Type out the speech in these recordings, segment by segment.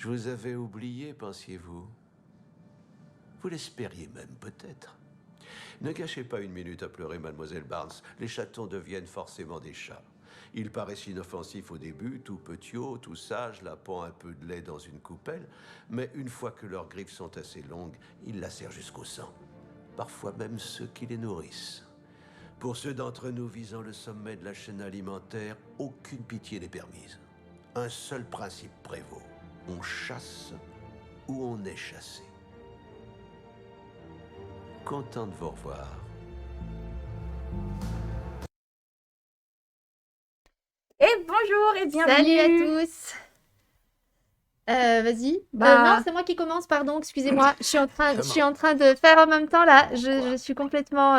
Je vous avais oublié, pensiez-vous? Vous l'espériez même, peut-être. Ne gâchez pas une minute à pleurer, mademoiselle Barnes. Les chatons deviennent forcément des chats. Ils paraissent inoffensifs au début, tout petits, tout sages, lapant un peu de lait dans une coupelle, mais une fois que leurs griffes sont assez longues, ils lacèrent jusqu'au sang. Parfois même ceux qui les nourrissent. Pour ceux d'entre nous visant le sommet de la chaîne alimentaire, aucune pitié n'est permise. Un seul principe prévaut. On chasse ou on est chassé. Content de vous revoir. Et bonjour et bienvenue. Salut à tous. Vas-y. Non, c'est moi qui commence, pardon, excusez-moi. Je suis en train de faire en même temps là. Je suis complètement.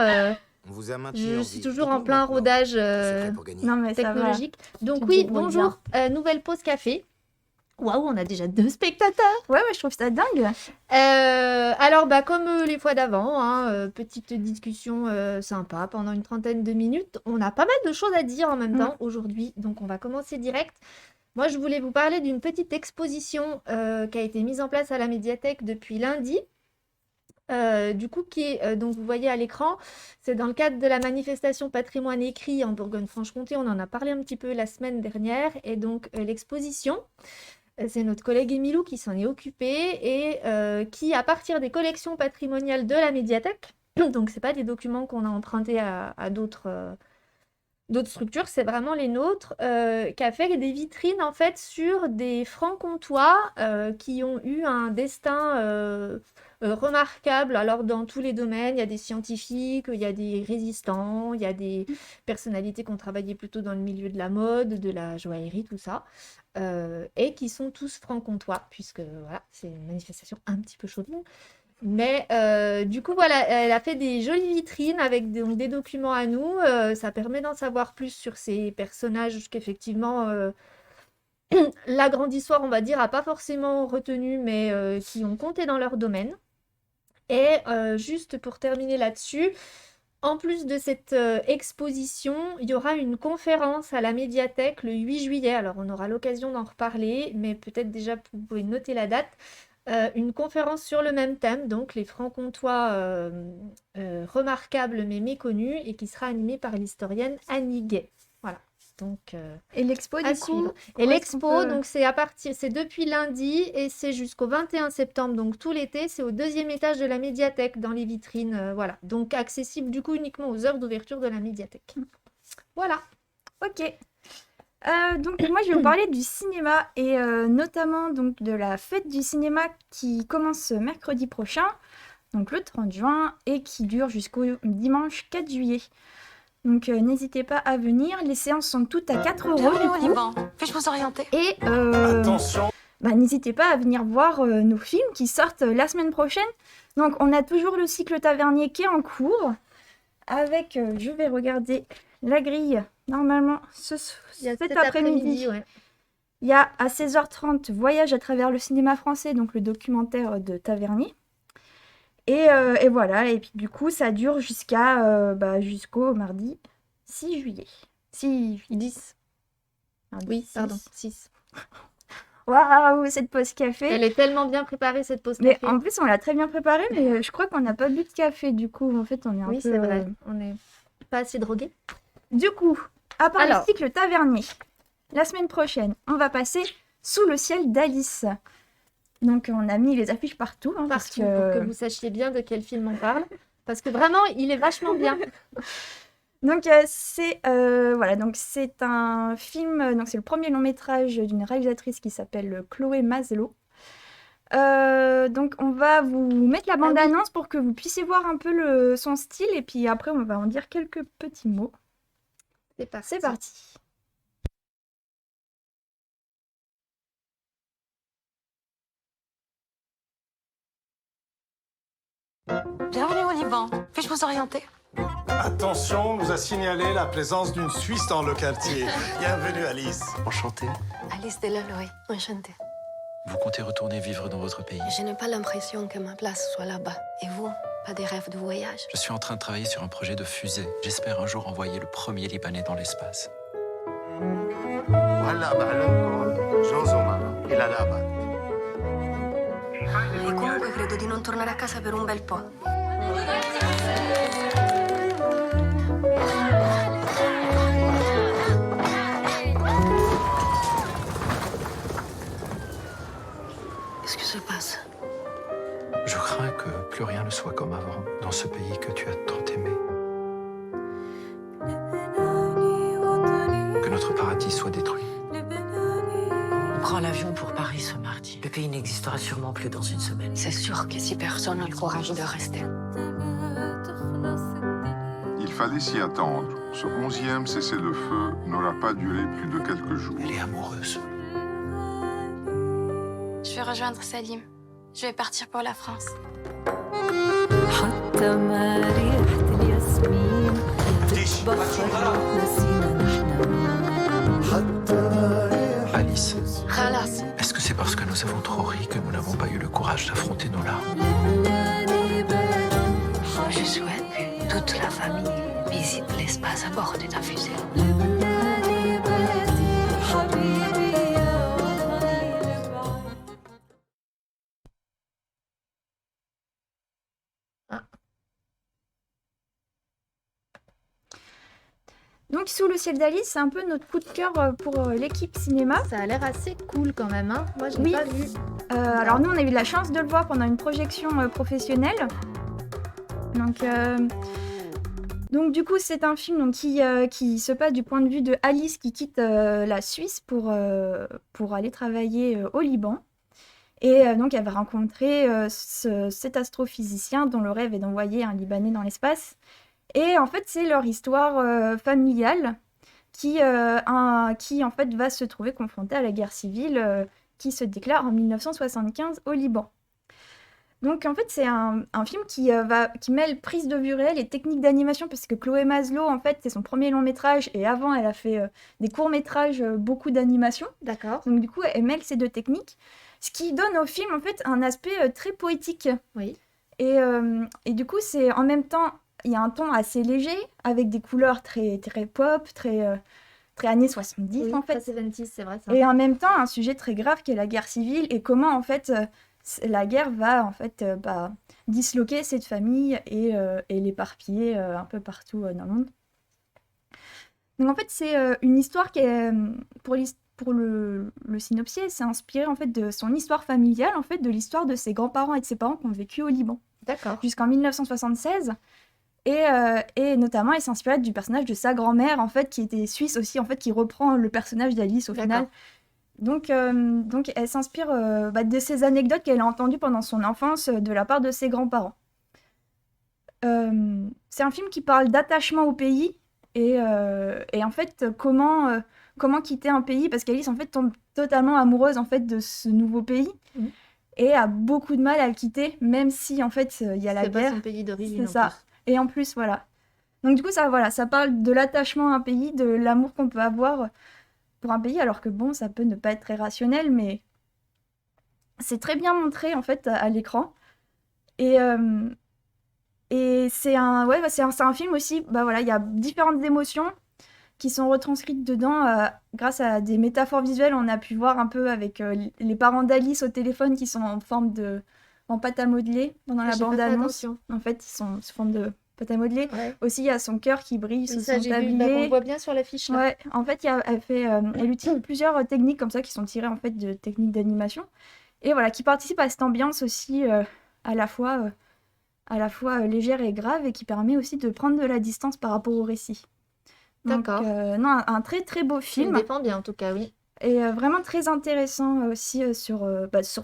On vous a maintenu Je en suis vie. toujours Dites-nous en plein maintenant, rodage le secret pour gagner. Non mais ça va. technologique. Donc Tu te oui, débrouilles bonjour. Nouvelle pause café. Waouh, on a déjà 2 spectateurs. Ouais, je trouve ça dingue. Alors, comme les fois d'avant, hein, petite discussion sympa pendant une trentaine de minutes. On a pas mal de choses à dire en même temps aujourd'hui, donc on va commencer direct. Moi, je voulais vous parler d'une petite exposition qui a été mise en place à la médiathèque depuis lundi. Du coup, donc vous voyez à l'écran, c'est dans le cadre de la manifestation Patrimoine écrit en Bourgogne-Franche-Comté. On en a parlé un petit peu la semaine dernière. Et donc, l'exposition, c'est notre collègue Émilou qui s'en est occupé et qui, à partir des collections patrimoniales de la médiathèque, donc c'est pas des documents qu'on a empruntés à d'autres structures, c'est vraiment les nôtres, qui a fait des vitrines en fait sur des francs-comtois qui ont eu un destin remarquable. Alors dans tous les domaines, il y a des scientifiques, il y a des résistants, il y a des personnalités qui ont travaillé plutôt dans le milieu de la mode, de la joaillerie, tout ça, et qui sont tous francs-comtois, puisque voilà, c'est une manifestation un petit peu chaude. Mais du coup, voilà, elle a fait des jolies vitrines avec donc, des documents à nous. Ça permet d'en savoir plus sur ces personnages qu'effectivement, la grande histoire, on va dire, n'a pas forcément retenu, mais qui ont compté dans leur domaine. Et juste pour terminer là-dessus, en plus de cette exposition, il y aura une conférence à la médiathèque le 8 juillet. Alors, on aura l'occasion d'en reparler, mais peut-être déjà, vous pouvez noter la date. Une conférence sur le même thème, donc les francs-comtois remarquables mais méconnus, et qui sera animée par l'historienne Annie Gay. Voilà. Donc, Et l'expo à du coup. suivre. où Et est-ce l'expo, qu'on peut- donc c'est depuis lundi et c'est jusqu'au 21 septembre, donc tout l'été. C'est au 2e étage de la médiathèque, dans les vitrines. Voilà. Donc accessible du coup uniquement aux heures d'ouverture de la médiathèque. Voilà. Ok. Donc moi je vais vous parler du cinéma et notamment donc de la fête du cinéma qui commence mercredi prochain, donc le 30 juin, et qui dure jusqu'au dimanche 4 juillet. Donc n'hésitez pas à venir, les séances sont toutes à 4 € Bienvenue du au coup. Liban. Puis-je vous orienter? Et Attention. n'hésitez pas à venir voir nos films qui sortent la semaine prochaine. Donc on a toujours le cycle Tavernier qui est en cours, avec, je vais regarder la grille, normalement Il y a cet après-midi. ouais. Il y a à 16h30 Voyage à travers le cinéma français, donc le documentaire de Tavernier. Et voilà, et puis du coup ça dure jusqu'au mardi 6 juillet. 6 juillet. 10. Mardi Oui, 6. pardon, 6. Waouh, cette pause café. Elle est tellement bien préparée, cette pause Mais café. en plus on l'a très bien préparée, mais je crois qu'on n'a pas bu de café, du coup en fait on est un Oui, peu... c'est vrai. On n'est pas assez drogués. Du coup, à part Alors. le cycle Tavernier, la semaine prochaine, on va passer Sous le ciel d'Alice. Donc on a mis les affiches partout, hein, parce Partout, pour que que... vous sachiez bien de quel film on parle. Parce que vraiment, il est vachement bien. Donc c'est voilà, donc c'est un film, donc c'est le premier long métrage d'une réalisatrice qui s'appelle Chloé Maslow. Donc on va vous mettre la bande-annonce pour que vous puissiez voir un peu son style, et puis après on va en dire quelques petits mots. C'est parti. C'est parti. Bienvenue au Liban. Puis-je vous orienter? Attention, on nous a signalé la présence d'une Suisse dans le quartier. Bienvenue Alice. Enchanté. Alice Delaloy, enchantée. Vous comptez retourner vivre dans votre pays? Je n'ai pas l'impression que ma place soit là-bas. Et vous, pas des rêves de voyage? Je suis en train de travailler sur un projet de fusée. J'espère un jour envoyer le premier Libanais dans l'espace. وهلا بعلمكم جوزو معنا الى الابد E comunque credo di non tornare a casa per un bel po'. Qu'est-ce que se passe? Je crains que plus rien ne soit comme avant dans ce pays que tu as tant aimé. Que notre paradis soit détruit. On prend l'avion pour Paris ce mardi. Le pays n'existera sûrement plus dans une semaine. C'est sûr que si personne n'a le courage de rester. Il fallait s'y attendre. Ce 11e cessez-le-feu n'aura pas duré plus de quelques jours. Elle est amoureuse. Je vais rejoindre Salim. Je vais partir pour la France. Alice, Khalas. est-ce que c'est parce que nous avons trop ri que nous n'avons pas eu le courage d'affronter nos larmes? Je souhaite que toute la famille visite l'espace à bord de ta fusée. Donc Sous le ciel d'Alice, c'est un peu notre coup de cœur pour l'équipe cinéma. Ça a l'air assez cool quand même, hein. Moi, je l'ai Oui. pas vu. Alors nous, on a eu de la chance de le voir pendant une projection professionnelle. Donc du coup, c'est un film qui se passe du point de vue de Alice qui quitte la Suisse pour aller travailler au Liban. Et donc elle va rencontrer cet astrophysicien dont le rêve est d'envoyer un Libanais dans l'espace. Et en fait, c'est leur histoire familiale qui en fait va se trouver confrontée à la guerre civile qui se déclare en 1975 au Liban. Donc en fait, c'est un film qui mêle prise de vue réelle et technique d'animation, parce que Chloé Maslow, en fait, c'est son premier long métrage, et avant, elle a fait des courts métrages, beaucoup d'animation. D'accord. Donc du coup, elle mêle ces deux techniques, ce qui donne au film en fait un aspect très poétique. Oui. Et du coup, c'est en même temps, il y a un ton assez léger, avec des couleurs très, très pop, très années 70 Oui, en fait. très 70, c'est vrai ça. Et en même temps, un sujet très grave qui est la guerre civile, et comment en fait la guerre va en fait disloquer cette famille et l'éparpiller un peu partout dans le monde. Donc en fait, c'est une histoire qui est, pour le synopsis, c'est inspiré en fait de son histoire familiale, en fait, de l'histoire de ses grands-parents et de ses parents qui ont vécu au Liban D'accord. jusqu'en 1976. Et notamment, elle s'inspirait du personnage de sa grand-mère, en fait, qui était suisse aussi, en fait, qui reprend le personnage d'Alice au final. Donc elle s'inspire de ces anecdotes qu'elle a entendues pendant son enfance de la part de ses grands-parents. C'est un film qui parle d'attachement au pays et en fait, comment quitter un pays, parce qu'Alice, en fait, tombe totalement amoureuse, en fait, de ce nouveau pays. Mhm. Et a beaucoup de mal à le quitter, même si, en fait, il y a la C'est pas guerre. son pays d'origine. C'est ça. Et en plus, voilà. Donc du coup, ça parle de l'attachement à un pays, de l'amour qu'on peut avoir pour un pays, alors que bon, ça peut ne pas être très rationnel, mais c'est très bien montré en fait à l'écran. Et c'est un film aussi, il y a différentes émotions qui sont retranscrites dedans grâce à des métaphores visuelles. On a pu voir un peu avec les parents d'Alice au téléphone qui sont en pâte à modeler pendant la J'ai pas fait bande-annonce. attention. En fait, ils sont sous forme de pâte à modeler. Ouais. Aussi, il y a son cœur qui brille Oui, sous ça, son j'ai vu. Bah, on tablier. le voit bien sur l'affiche là. Ouais, en fait, elle utilise plusieurs techniques comme ça qui sont tirées en fait de techniques d'animation. Et voilà, qui participent à cette ambiance aussi à la fois légère et grave, et qui permet aussi de prendre de la distance par rapport au récit. Donc, D'accord. non, un très très beau Il film. le défend bien en tout cas, oui. Et vraiment très intéressant aussi sur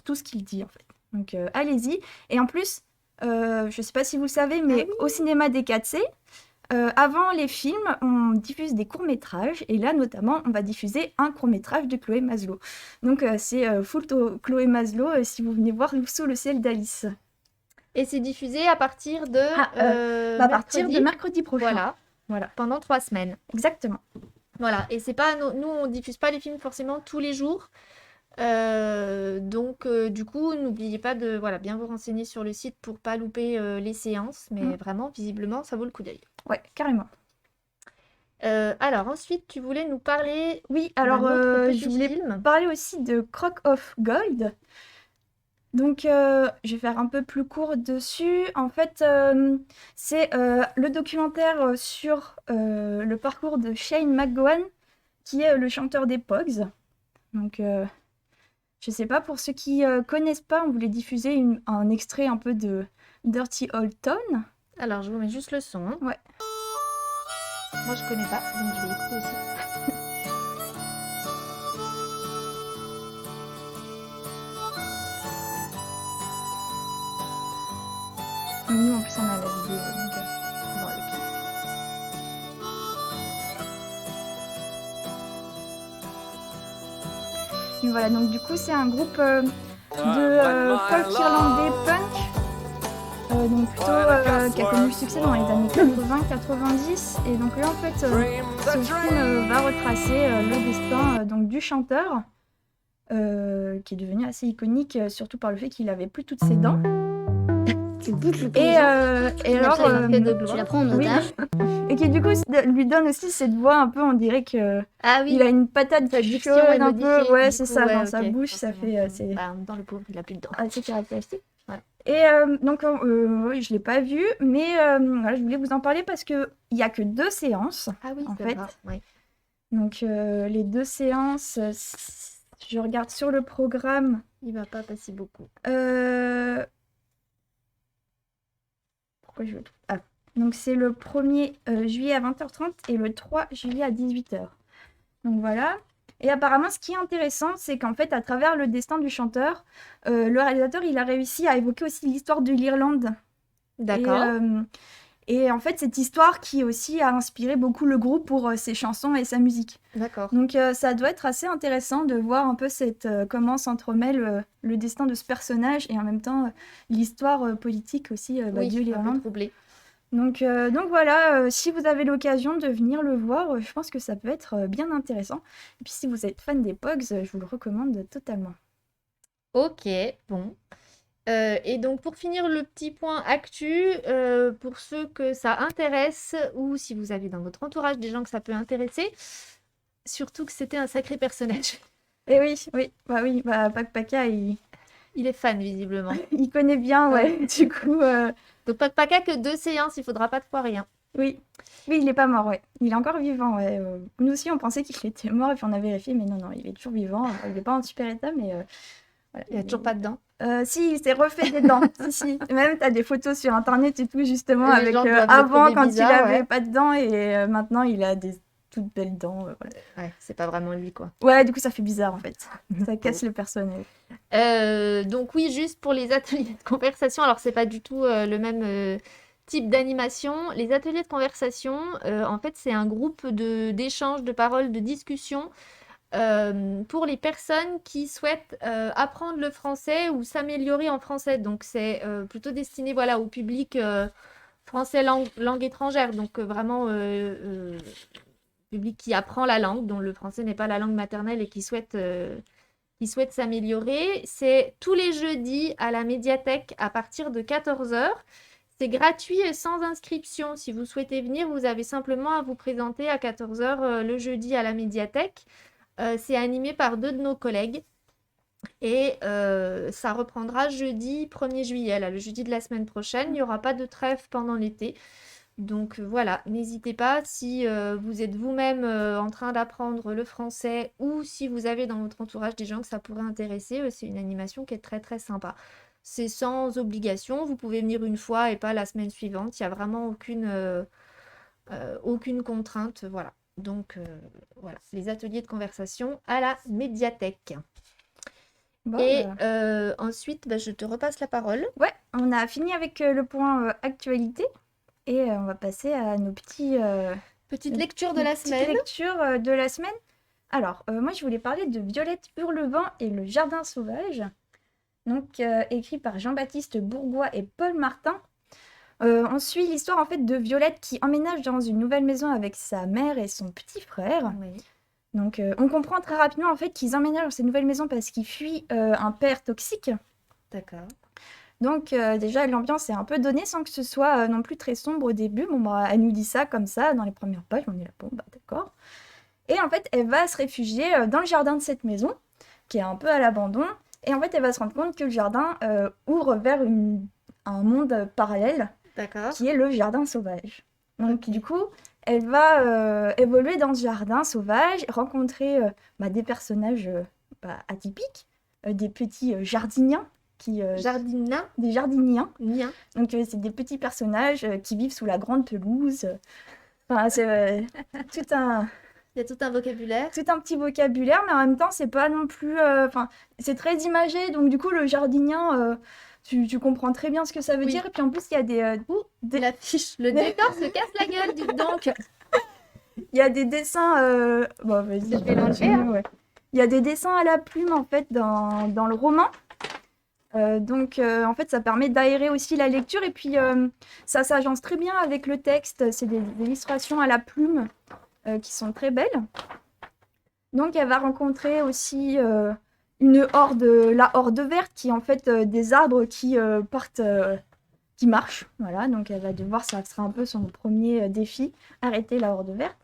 tout ce qu'il dit en fait. Donc allez-y. Et en plus, je sais pas si vous le savez, mais au cinéma des 4C, avant les films, on diffuse des courts-métrages. Et là, notamment, on va diffuser un court-métrage de Chloé Maslow. Donc c'est full Chloé Maslow si vous venez voir Sous le ciel d'Alice. Et c'est diffusé à partir de À partir de mercredi prochain. Voilà. Pendant 3 semaines. Exactement. Voilà. Et c'est pas nous, on diffuse pas les films forcément tous les jours. Donc du coup, n'oubliez pas de bien vous renseigner sur le site pour pas louper les séances. Mais vraiment, visiblement, ça vaut le coup d'œil. Ouais, carrément. Alors ensuite, tu voulais nous parler. Oui, alors d'un autre je voulais film. parler aussi de Crock of Gold. Donc, je vais faire un peu plus court dessus. En fait, c'est le documentaire sur le parcours de Shane McGowan, qui est le chanteur des Pogues. Donc, je sais pas, pour ceux qui connaissent pas, on voulait diffuser un extrait un peu de Dirty Old Town. Alors, je vous mets juste le son. Hein. Ouais. Moi, je connais pas, donc je vais écouter aussi. Nous, en plus, on a la vidéo, donc on va voir le clip. Et voilà, donc du coup, c'est un groupe de folk irlandais punk, donc plutôt qui a connu le succès dans les années 80-90. Et donc là, en fait, ce film va retracer le destin donc, du chanteur, qui est devenu assez iconique, surtout par le fait qu'il avait plus toutes ses dents. Et alors, tu la prends en otage. Et qui du coup lui donne aussi cette voix un peu, on dirait que Ah oui. il a une patate diction chaude est un peu, modifiée, ouais du c'est coup, ça, ouais, dans sa ok, bouche ça fait c'est Bah, en même temps, le pauvre, il a plus de dents. assez caractéristique. Ouais. Et donc oui, je l'ai pas vu, mais voilà, je voulais vous en parler parce que il y a que 2 séances. Ah oui, en c'est fait. vrai. Ouais. Donc les 2 séances, je regarde sur le programme. Il va pas passer beaucoup. Pourquoi je veux tout... Ah. Donc c'est le 1er juillet à 20h30 et le 3 juillet à 18h. Donc voilà. Et apparemment, ce qui est intéressant, c'est qu'en fait, à travers le destin du chanteur, le réalisateur, il a réussi à évoquer aussi l'histoire de l'Irlande. D'accord. Et en fait, cette histoire qui aussi a inspiré beaucoup le groupe pour ses chansons et sa musique. D'accord. Donc ça doit être assez intéressant de voir un peu comment s'entremêle le destin de ce personnage et en même temps l'histoire politique aussi de Oui, un peu l'Irlande. troublé. Donc voilà, si vous avez l'occasion de venir le voir, je pense que ça peut être bien intéressant. Et puis si vous êtes fan des Pogues, je vous le recommande totalement. Ok, bon. Et donc pour finir le petit point actu, pour ceux que ça intéresse ou si vous avez dans votre entourage des gens que ça peut intéresser, surtout que c'était un sacré personnage. Et oui, Pakpaka, il est fan visiblement. Il connaît bien, ouais. Du coup, donc Pakpaka que 2 séances, il faudra pas de fois rien. Oui, il est pas mort, ouais. Il est encore vivant, ouais. Nous aussi, on pensait qu'il était mort et puis on a vérifié, mais non, il est toujours vivant. Il est pas en super état, mais voilà. Il a toujours pas de dents. Si, il s'est refait des dents. Si. Même, t'as des photos sur internet et tout, justement, Les avec gens doivent le avant, trouver quand bizarre, il avait ouais. pas de dents, et maintenant, il a des toutes belles dents. Voilà. Ouais, c'est pas vraiment lui, quoi. Ouais, du coup, ça fait bizarre, en fait. Ça casse le personnage. Donc oui, juste pour les ateliers de conversation, alors c'est pas du tout le même type d'animation. Les ateliers de conversation, en fait, c'est un groupe d'échanges, de paroles, de discussions pour les personnes qui souhaitent apprendre le français ou s'améliorer en français. Donc c'est plutôt destiné voilà, au public français langue étrangère, donc vraiment public qui apprend la langue, dont le français n'est pas la langue maternelle et qui souhaite s'améliorer. C'est tous les jeudis à la médiathèque à partir de 14h. C'est gratuit et sans inscription. Si vous souhaitez venir, vous avez simplement à vous présenter à 14h le jeudi à la médiathèque. C'est animé par 2 de nos collègues. Et ça reprendra jeudi 1er juillet, là, le jeudi de la semaine prochaine. Il n'y aura pas de trêve pendant l'été. Donc voilà, n'hésitez pas si vous êtes vous-même en train d'apprendre le français ou si vous avez dans votre entourage des gens que ça pourrait intéresser, c'est une animation qui est très très sympa. C'est sans obligation, vous pouvez venir une fois et pas la semaine suivante, il n'y a vraiment aucune contrainte, voilà. Donc voilà, les ateliers de conversation à la médiathèque. Bon, et ensuite, je te repasse la parole. Ouais, on a fini avec le point actualité. Et on va passer à nos petites lectures de la semaine. De la semaine. Alors, moi, je voulais parler de Violette Hurlevent et le Jardin sauvage. Donc, écrit par Jean-Baptiste Bourgois et Paul Martin. On suit l'histoire, en fait, de Violette qui emménage dans une nouvelle maison avec sa mère et son petit frère. Oui. Donc, on comprend très rapidement, en fait, qu'ils emménagent dans cette nouvelle maison parce qu'ils fuient un père toxique. D'accord. Donc déjà, l'ambiance est un peu donnée sans que ce soit non plus très sombre au début. Bon, elle nous dit ça comme ça dans les premières pages. On est là, bon, d'accord. Et en fait, elle va se réfugier dans le jardin de cette maison, qui est un peu à l'abandon. Et en fait, elle va se rendre compte que le jardin ouvre vers un monde parallèle D'accord. qui est le jardin sauvage. Donc du coup, elle va évoluer dans ce jardin sauvage, rencontrer des personnages atypiques, des petits jardiniens Jardinin. des jardiniens. Nien. Donc c'est des petits personnages qui vivent sous la grande pelouse. Enfin, c'est tout un Il y a tout un vocabulaire. petit vocabulaire, mais en même temps, c'est pas non plus. C'est très imagé, donc du coup, le jardinien, tu comprends très bien ce que ça veut Oui. dire. Et puis en plus, il y a De l'affiche. Le décor se casse la gueule, dites donc. il y a des dessins. Bon, vas-y, Je vais l'enlever, hein. ouais. Il y a des dessins à la plume en fait dans le roman. Donc en fait, ça permet d'aérer aussi la lecture et puis ça s'agence très bien avec le texte. C'est des illustrations à la plume qui sont très belles. Donc elle va rencontrer aussi la horde verte qui est en fait des arbres qui partent, qui marchent. Voilà, donc elle va devoir, ça sera un peu son premier défi, arrêter la horde verte.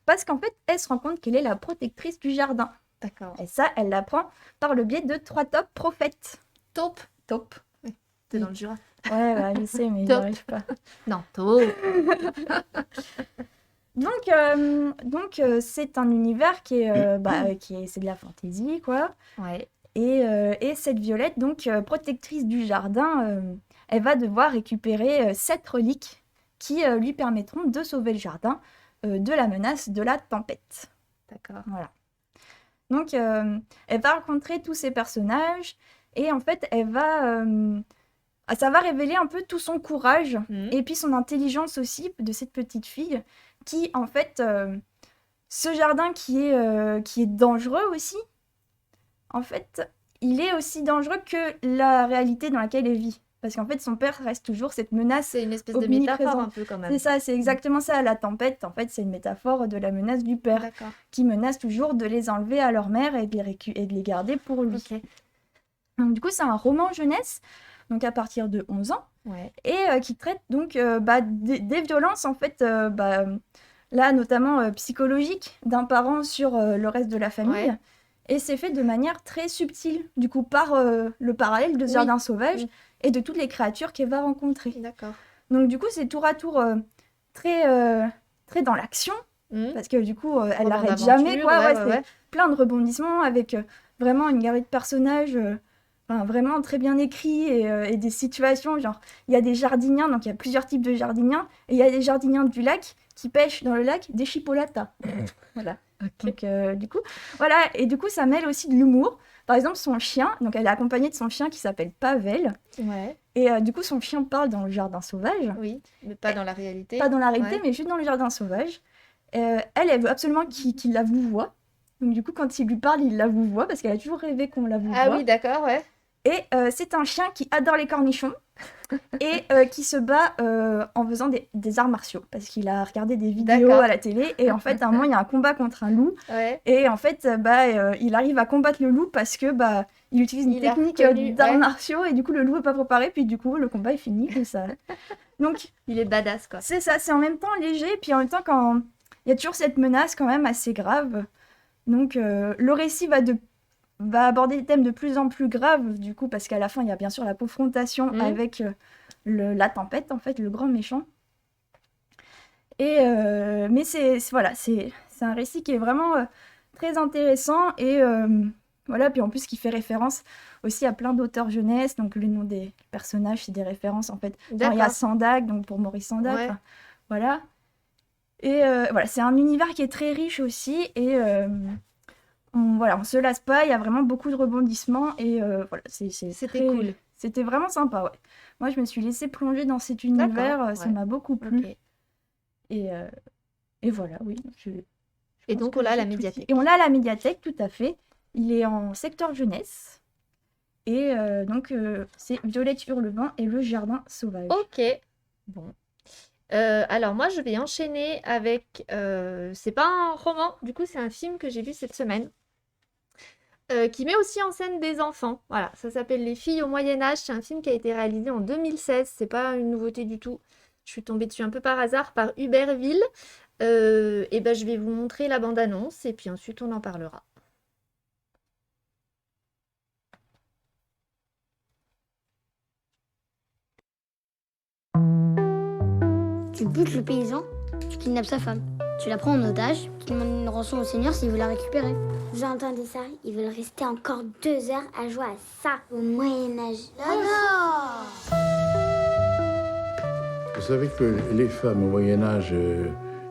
Parce qu'en fait, elle se rend compte qu'elle est la protectrice du jardin. D'accord. Et ça, elle l'apprend par le biais de 3 taupes prophètes. Taupe. Taupe. T'es dans le Jura. Ouais, je sais, mais j'y Taupe. arrive pas. Non, taupe. Donc c'est un univers qui est, c'est de la fantaisie, quoi. Ouais. Et cette Violette, donc protectrice du jardin, elle va devoir récupérer 7 reliques qui lui permettront de sauver le jardin de la menace de la tempête. D'accord. Voilà. Donc elle va rencontrer tous ces personnages et en fait ça va révéler un peu tout son courage et puis son intelligence aussi de cette petite fille qui en fait ce jardin qui est dangereux aussi, en fait il est aussi dangereux que la réalité dans laquelle elle vit. Parce qu'en fait, son père reste toujours cette menace. C'est une espèce de métaphore un peu quand même. C'est ça, c'est exactement ça. La tempête, en fait, c'est une métaphore de la menace du père. D'accord. Qui menace toujours de les enlever à leur mère et de les garder pour lui. Ok. Donc, du coup, c'est un roman jeunesse, donc à partir de 11 ans, Ouais. et qui traite donc des violences, en fait, là, notamment psychologiques, d'un parent sur le reste de la famille. Ouais. Et c'est fait de manière très subtile, du coup, par le parallèle de ce jardin sauvage et de toutes les créatures qu'elle va rencontrer. D'accord. Donc, du coup, c'est tour à tour très dans l'action, parce que du coup, elle Roman n'arrête d'aventure, jamais, quoi. ouais, C'est ouais. plein de rebondissements avec vraiment une galerie de personnages vraiment très bien écrits et des situations, genre, il y a des jardiniens, donc il y a plusieurs types de jardiniens, et il y a des jardiniens du lac qui pêchent dans le lac des chipolatas. Voilà. Donc, du coup, voilà, et du coup, ça mêle aussi de l'humour. Par exemple, son chien, donc elle est accompagnée de son chien qui s'appelle Pavel. Ouais. Et du coup, son chien parle dans le jardin sauvage. Oui, mais pas dans la réalité. Pas dans la réalité, Ouais. mais juste dans le jardin sauvage. Elle veut absolument qu'il la vouvoie. Donc, du coup, quand il lui parle, il la vouvoie parce qu'elle a toujours rêvé qu'on la vouvoie. Ah oui, d'accord, ouais. Et c'est un chien qui adore les cornichons et qui se bat en faisant des arts martiaux parce qu'il a regardé des vidéos D'accord. à la télé et en fait à un moment il y a un combat contre un loup Ouais. et en fait il arrive à combattre le loup parce que il utilise une Il a technique reconnu, d'arts ouais. martiaux et du coup le loup est pas préparé puis du coup le combat est fini comme ça. Donc Il est badass, quoi. c'est ça, c'est en même temps léger puis en même temps quand il y a toujours cette menace quand même assez grave. Donc le récit va aborder des thèmes de plus en plus graves, du coup, parce qu'à la fin, il y a bien sûr la confrontation avec la tempête, en fait, le grand méchant. Et, mais voilà, c'est un récit qui est vraiment très intéressant, et voilà, puis en plus, qui fait référence aussi à plein d'auteurs jeunesse, donc le nom des personnages, c'est des références, en fait. Genre, il y a D'accord. Sandac, donc pour Maurice Sandac, Ouais. enfin, voilà. Et voilà, c'est un univers qui est très riche aussi, et on se lasse pas, il y a vraiment beaucoup de rebondissements et voilà, C'était très- cool. C'était vraiment sympa, ouais. Moi, je me suis laissée plonger dans cet univers, D'accord, ça ouais. m'a beaucoup plu. Ok. Et voilà, oui. Et pense donc, que on l'a à la j'ai tout dit. médiathèque. Et on l'a à la médiathèque, tout à fait. Il est en secteur jeunesse. Et donc, c'est Violette Hurlevent et le jardin sauvage. Ok. Bon. Alors, moi, je vais enchaîner avec... c'est pas un roman, du coup, c'est un film que j'ai vu cette semaine. Qui met aussi en scène des enfants. Voilà, ça s'appelle Les filles au Moyen-Âge. C'est un film qui a été réalisé en 2016. C'est pas une nouveauté du tout. Je suis tombée dessus un peu par hasard par Huberville. Et ben, je vais vous montrer la bande-annonce et puis ensuite on en parlera. Tu butes le paysan, tu kidnappes sa femme. Tu la prends en otage, tu demandes une rançon au seigneur s'il veut la récupérer. Vous entendez ça? Ils veulent rester encore 2 heures à jouer à ça au Moyen-Âge. Vous savez que les femmes au Moyen-Âge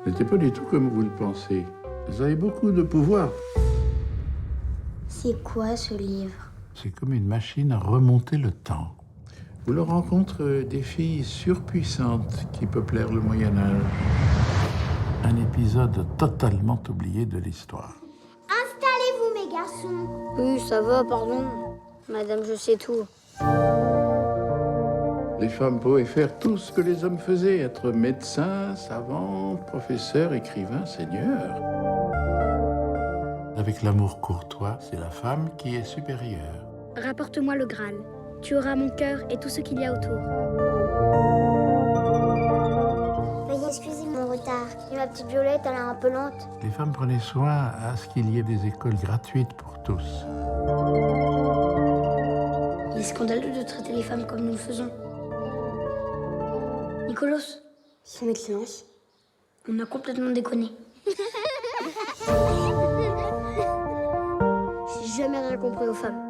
n'étaient pas du tout comme vous le pensez. Elles avaient beaucoup de pouvoir. C'est quoi ce livre? C'est comme une machine à remonter le temps. Vous leur rencontrez des filles surpuissantes qui peuplèrent le Moyen-Âge. Un épisode totalement oublié de l'histoire. Installez-vous, mes garçons. Oui, ça va, pardon. Madame, je sais tout. Les femmes pouvaient faire tout ce que les hommes faisaient, être médecins, savants, professeurs, écrivains, seigneurs. Avec l'amour courtois, c'est la femme qui est supérieure. Rapporte-moi le Graal. Tu auras mon cœur et tout ce qu'il y a autour. Veuillez excuser mon retard. Et ma petite Violette, elle est un peu lente. Les femmes prenaient soin à ce qu'il y ait des écoles gratuites pour tous. Il est scandaleux de traiter les femmes comme nous le faisons. Nicolas, Son Excellence. on a complètement déconné. J'ai jamais rien compris aux femmes.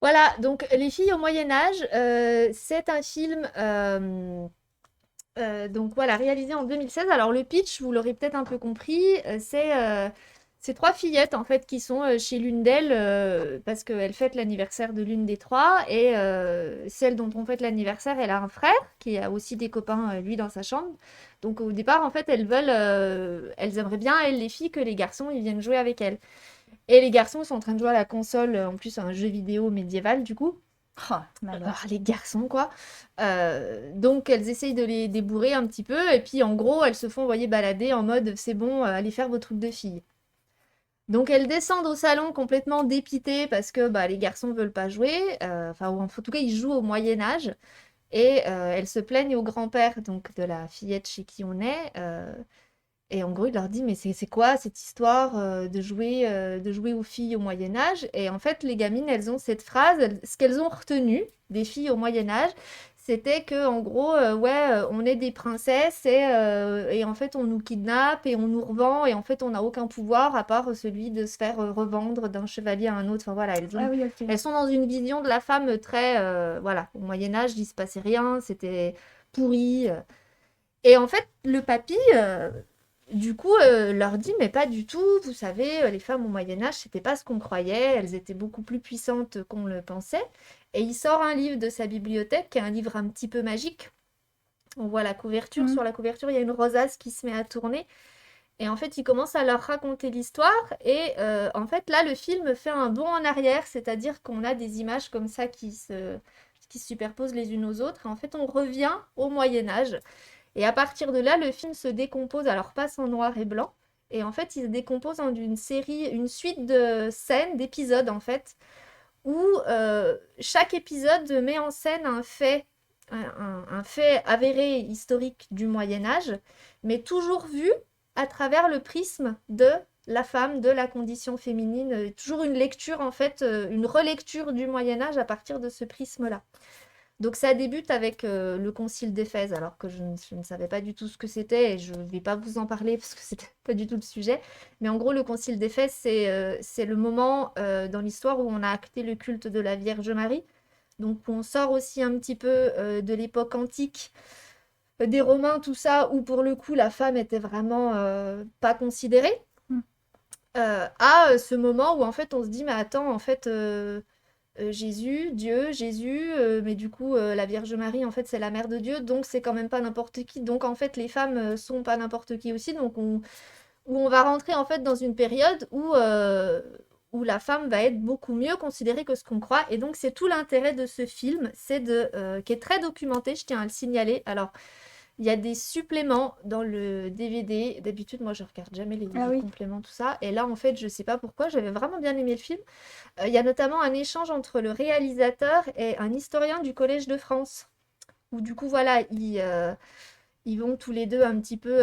Voilà, donc Les filles au Moyen-Âge, c'est un film donc voilà, réalisé en 2016. Alors le pitch, vous l'aurez peut-être un peu compris, c'est 3 fillettes en fait qui sont chez l'une d'elles parce qu'elles fêtent l'anniversaire de l'une des 3 et celle dont on fête l'anniversaire, elle a un frère qui a aussi des copains lui dans sa chambre. Donc au départ en fait elles aimeraient bien elles les filles que les garçons ils viennent jouer avec elles. Et les garçons sont en train de jouer à la console, en plus un jeu vidéo médiéval du coup. Oh, malheur. Ah, les garçons quoi. Donc elles essayent de les débourrer un petit peu et puis en gros elles se font envoyer balader en mode c'est bon, allez faire vos trucs de filles. Donc elles descendent au salon complètement dépitées parce que les garçons veulent pas jouer, enfin ou en tout cas ils jouent au Moyen-Âge et elles se plaignent au grand-père donc de la fillette chez qui on est. Et en gros, il leur dit, mais c'est quoi cette histoire de jouer aux filles au Moyen-Âge? Et en fait, les gamines, elles ont cette phrase, ce qu'elles ont retenu des filles au Moyen-Âge, c'était que en gros, on est des princesses et en fait, on nous kidnappe et on nous revend et en fait, on n'a aucun pouvoir à part celui de se faire revendre d'un chevalier à un autre. Enfin voilà, Ah oui, ok. elles sont dans une vision de la femme très, voilà, au Moyen-Âge, il se passait rien, c'était pourri. Et en fait, le papy... Du coup, leur dit, mais pas du tout, vous savez, les femmes au Moyen-Âge, c'était pas ce qu'on croyait, elles étaient beaucoup plus puissantes qu'on le pensait. Et il sort un livre de sa bibliothèque, qui est un livre un petit peu magique. On voit la couverture, sur la couverture, il y a une rosace qui se met à tourner. Et en fait, il commence à leur raconter l'histoire. Et en fait, là, le film fait un bond en arrière, c'est-à-dire qu'on a des images comme ça qui se superposent les unes aux autres. Et en fait, on revient au Moyen-Âge. Et à partir de là, le film se décompose, alors passe en noir et blanc, et en fait, il se décompose en une suite de scènes, d'épisodes en fait, où chaque épisode met en scène un fait avéré historique du Moyen-Âge, mais toujours vu à travers le prisme de la femme, de la condition féminine, toujours une lecture en fait, une relecture du Moyen-Âge à partir de ce prisme-là. Donc ça débute avec le concile d'Éphèse, alors que je ne savais pas du tout ce que c'était et je ne vais pas vous en parler parce que c'était pas du tout le sujet. Mais en gros, le concile d'Éphèse, c'est le moment dans l'histoire où on a acté le culte de la Vierge Marie. Donc on sort aussi un petit peu de l'époque antique, des Romains, tout ça, où pour le coup la femme était vraiment pas considérée. À ce moment où en fait on se dit, mais attends, en fait... Jésus, mais du coup la Vierge Marie en fait c'est la mère de Dieu, donc c'est quand même pas n'importe qui, donc en fait les femmes sont pas n'importe qui aussi, donc où on va rentrer en fait dans une période où la femme va être beaucoup mieux considérée que ce qu'on croit, et donc c'est tout l'intérêt de ce film, c'est qui est très documenté, je tiens à le signaler. Alors il y a des suppléments dans le DVD. D'habitude, moi, je regarde jamais les compléments, tout ça. Et là, en fait, je sais pas pourquoi, j'avais vraiment bien aimé le film. Il y a notamment un échange entre le réalisateur et un historien du Collège de France. Où du coup, voilà, ils vont tous les deux un petit peu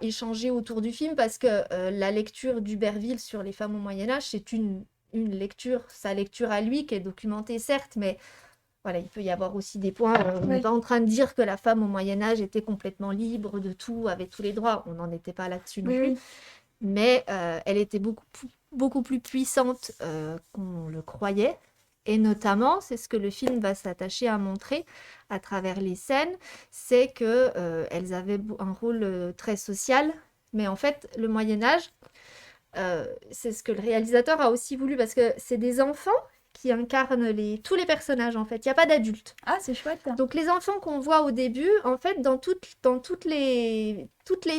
échanger autour du film parce que la lecture d'Uberville sur les femmes au Moyen-Âge, c'est une sa lecture à lui, qui est documentée certes, mais voilà, il peut y avoir aussi des points. On n'est pas en train de dire que la femme au Moyen-Âge était complètement libre de tout, avait tous les droits. On n'en était pas là-dessus non plus. Mais elle était beaucoup plus puissante qu'on le croyait. Et notamment, c'est ce que le film va s'attacher à montrer à travers les scènes, c'est qu'elles avaient un rôle très social. Mais en fait, le Moyen-Âge, c'est ce que le réalisateur a aussi voulu, parce que c'est des enfants qui incarnent tous les personnages, en fait. Il n'y a pas d'adultes. Ah, c'est chouette. Donc les enfants qu'on voit au début, en fait, dans toutes les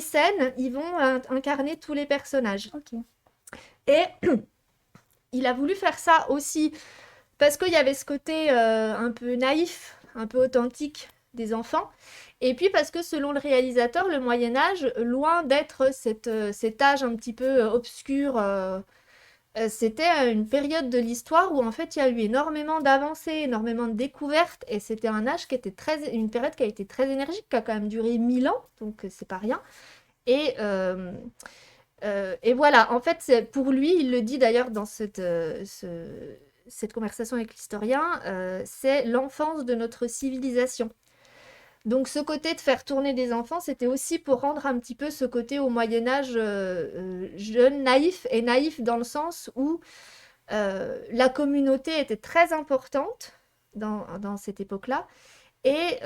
scènes, ils vont incarner tous les personnages. Ok. Et il a voulu faire ça aussi parce qu'il y avait ce côté un peu naïf, un peu authentique des enfants. Et puis parce que selon le réalisateur, le Moyen-Âge, loin d'être cet âge un petit peu obscur, c'était une période de l'histoire où en fait il y a eu énormément d'avancées, énormément de découvertes, et c'était un âge qui était une période qui a été très énergique, qui a quand même duré 1000 ans, donc c'est pas rien. Et voilà, en fait, pour lui, il le dit d'ailleurs dans cette conversation avec l'historien, c'est l'enfance de notre civilisation. Donc ce côté de faire tourner des enfants, c'était aussi pour rendre un petit peu ce côté au Moyen-Âge jeune, naïf, et naïf dans le sens où la communauté était très importante dans cette époque-là, et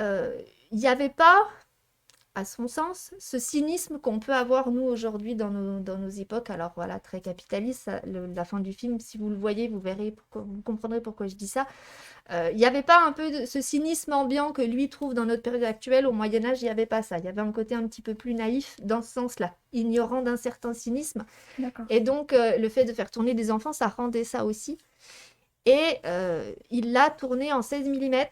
il n'y avait pas, à son sens, ce cynisme qu'on peut avoir nous aujourd'hui dans nos époques. Alors voilà, très capitaliste, la fin du film, si vous le voyez, vous comprendrez pourquoi je dis ça. Il n'y avait pas un peu ce cynisme ambiant que lui trouve dans notre période actuelle. Au Moyen-Âge, il n'y avait pas ça. Il y avait un côté un petit peu plus naïf dans ce sens-là, ignorant d'un certain cynisme. D'accord. Et donc, le fait de faire tourner des enfants, ça rendait ça aussi. Et il l'a tourné en 16 mm.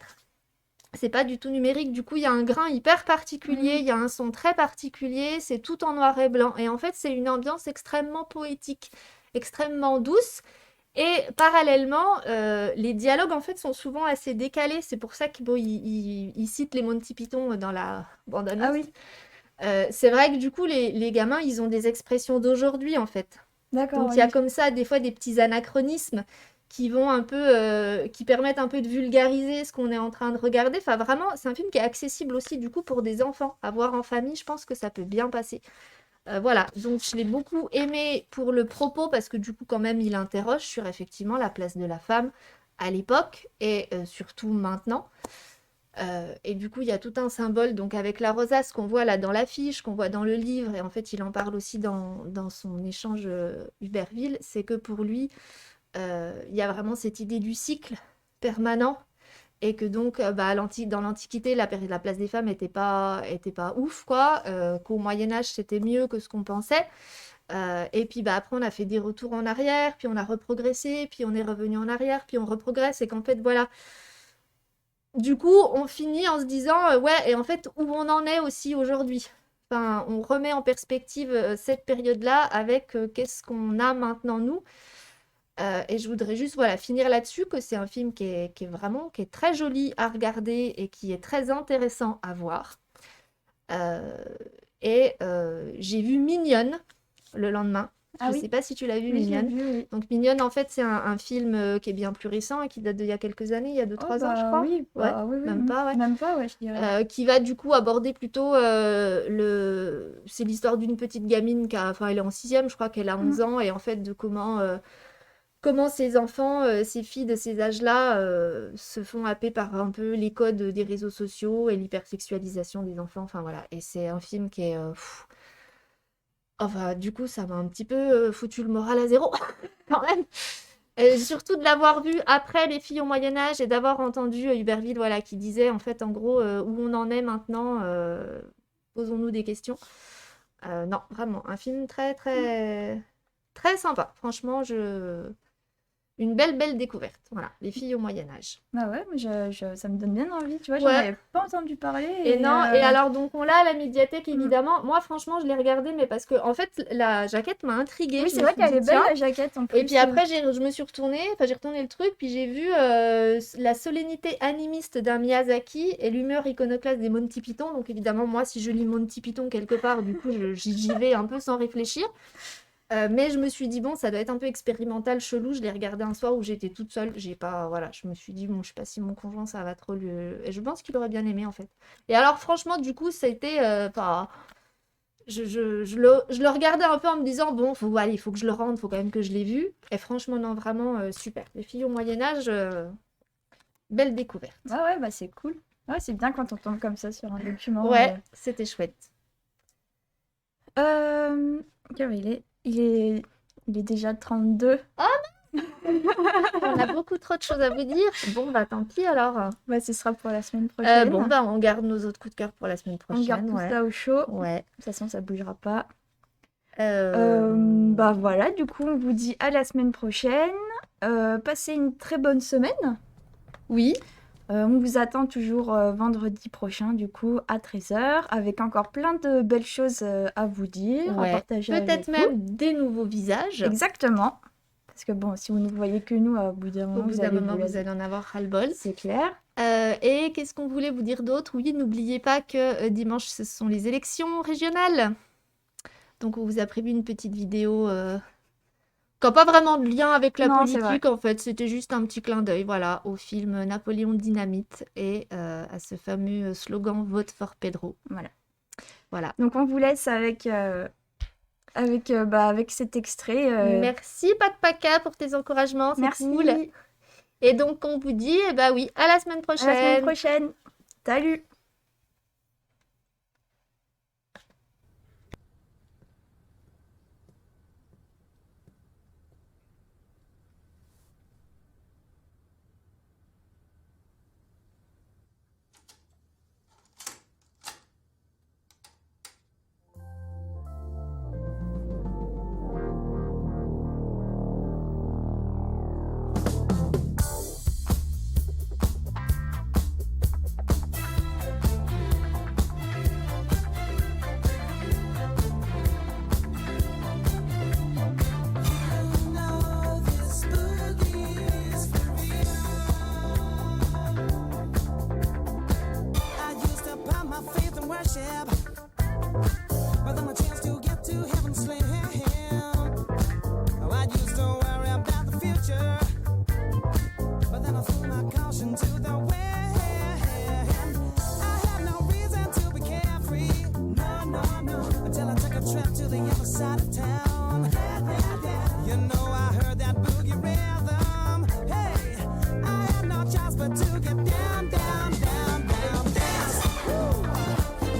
C'est pas du tout numérique, du coup il y a un grain hyper particulier, il y a un son très particulier, c'est tout en noir et blanc. Et en fait c'est une ambiance extrêmement poétique, extrêmement douce. Et parallèlement, les dialogues en fait sont souvent assez décalés. C'est pour ça qu'il cite les Monty Python dans la bande-annonce. Ah oui. C'est vrai que du coup les gamins ils ont des expressions d'aujourd'hui en fait. D'accord. Donc il y a comme ça des fois des petits anachronismes qui vont un peu, qui permettent un peu de vulgariser ce qu'on est en train de regarder. Enfin, vraiment, c'est un film qui est accessible aussi, du coup, pour des enfants. À voir en famille, je pense que ça peut bien passer. Voilà, donc je l'ai beaucoup aimé pour le propos, parce que du coup, quand même, il interroge sur, effectivement, la place de la femme à l'époque, et surtout maintenant. Et du coup, il y a tout un symbole, donc avec la rosace qu'on voit là dans l'affiche, qu'on voit dans le livre, et en fait, il en parle aussi dans son échange Huberville, c'est que pour lui, il y a vraiment cette idée du cycle permanent, et que donc dans l'Antiquité la place des femmes était pas ouf quoi, qu'au Moyen-Âge c'était mieux que ce qu'on pensait, et puis après on a fait des retours en arrière, puis on a reprogressé, puis on est revenu en arrière, puis on reprogresse, et qu'en fait voilà, du coup on finit en se disant ouais, et en fait où on en est aussi aujourd'hui. Enfin, on remet en perspective cette période-là avec qu'est-ce qu'on a maintenant nous. Et je voudrais juste finir là-dessus, que c'est un film qui est très joli à regarder et qui est très intéressant à voir. J'ai vu Mignonne le lendemain. Je ne sais pas si tu l'as vu, Mignonne. Oui. Donc Mignonne, en fait, c'est un film qui est bien plus récent et qui date d'il y a quelques années, il y a 2-3 ans, je crois. Oui, oui, même pas, ouais. Même pas, ouais, je dirais. Qui va du coup aborder plutôt c'est l'histoire d'une petite gamine elle est en 6e, je crois qu'elle a 11 ans, et en fait de comment ces enfants, ces filles de ces âges-là se font happer par un peu les codes des réseaux sociaux et l'hypersexualisation des enfants. Enfin voilà, et c'est un film qui est... Enfin, du coup, ça m'a un petit peu foutu le moral à zéro, quand même. Et surtout de l'avoir vu après Les filles au Moyen-Âge, et d'avoir entendu Huberville qui disait, en fait, en gros, où on en est maintenant, posons-nous des questions. Non, vraiment, un film très, très, très sympa. Franchement, une belle découverte. Voilà, Les filles au Moyen-Âge. Ah ouais, mais ça me donne bien envie, tu vois, j'en avais pas entendu parler. Et alors, donc, on l'a à la médiathèque, évidemment. Moi, franchement, je l'ai regardé, mais parce que, en fait, la jaquette m'a intriguée. Oui, c'est vrai qu'elle est belle, la jaquette, en plus. Et puis après, je me suis retournée, j'ai retourné le truc, puis j'ai vu la solennité animiste d'un Miyazaki et l'humeur iconoclaste des Monty Python. Donc, évidemment, moi, si je lis Monty Python quelque part, du coup, j'y vais un peu sans réfléchir. Mais je me suis dit, bon, ça doit être un peu expérimental, chelou. Je l'ai regardé un soir où j'étais toute seule. Voilà, je me suis dit, bon, je sais pas si mon conjoint, ça va trop lui. Et je pense qu'il aurait bien aimé, en fait. Et alors, franchement, du coup, ça a été. Je le regardais un peu en me disant, bon, il faut que je le rende, faut quand même que je l'ai vu. Et franchement, non, vraiment, super. Les filles au Moyen-Âge, belle découverte. Ah ouais, bah c'est cool. Ouais, c'est bien quand on tombe comme ça sur un document. Ouais, c'était chouette. Quelle heure il est? Il est déjà 32. Oh non. On a beaucoup trop de choses à vous dire. Bon, bah tant pis alors. Bah, ce sera pour la semaine prochaine. Bon, bah on garde nos autres coups de cœur pour la semaine prochaine. On garde tout ça au chaud. Ouais. De toute façon, ça bougera pas. Bah voilà, du coup, on vous dit à la semaine prochaine. Passez une très bonne semaine. Oui. On vous attend toujours vendredi prochain, du coup, à 13h, avec encore plein de belles choses à vous dire, à partager avec peut-être vous. même des nouveaux visages. Exactement. Parce que bon, si vous ne voyez que nous, au bout d'un moment, vous allez en avoir ras-le-bol. C'est clair. Et qu'est-ce qu'on voulait vous dire d'autre? Oui, n'oubliez pas que dimanche, ce sont les élections régionales. Donc, on vous a prévu une petite vidéo qui n'a pas vraiment de lien avec la politique, en fait. C'était juste un petit clin d'œil, voilà, au film Napoléon Dynamite et à ce fameux slogan « Vote for Pedro ». Voilà. Donc, on vous laisse avec cet extrait. Merci, Pat Paca, pour tes encouragements. C'est cool. Et donc, on vous dit, oui, à la semaine prochaine. À la semaine prochaine. Salut. But then a chance to get to heaven's land. I used to worry about the future, but then I threw my caution to the wind. I had no reason to be carefree, no, until I took a trip to the other side of town. You know I heard that boogie rhythm. Hey, I had no choice but to get down, down, down, down, dance. Woo.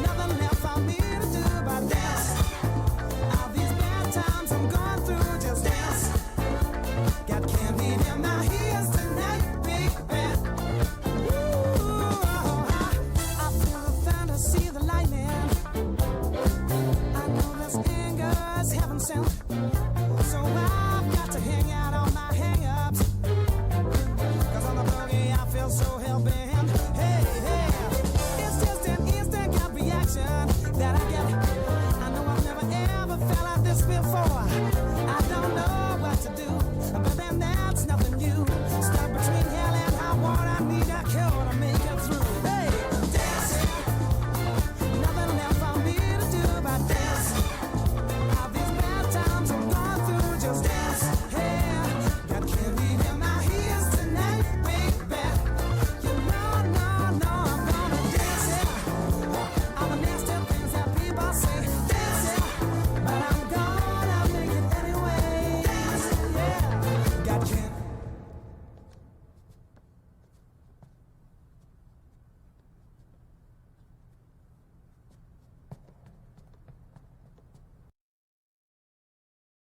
Nothing left for me to do but dance. All these bad times I'm going through, just dance. Got candy in my ears tonight, big bad. Ooh, I feel the thunder, see the lightning. I know this anger's heaven sent.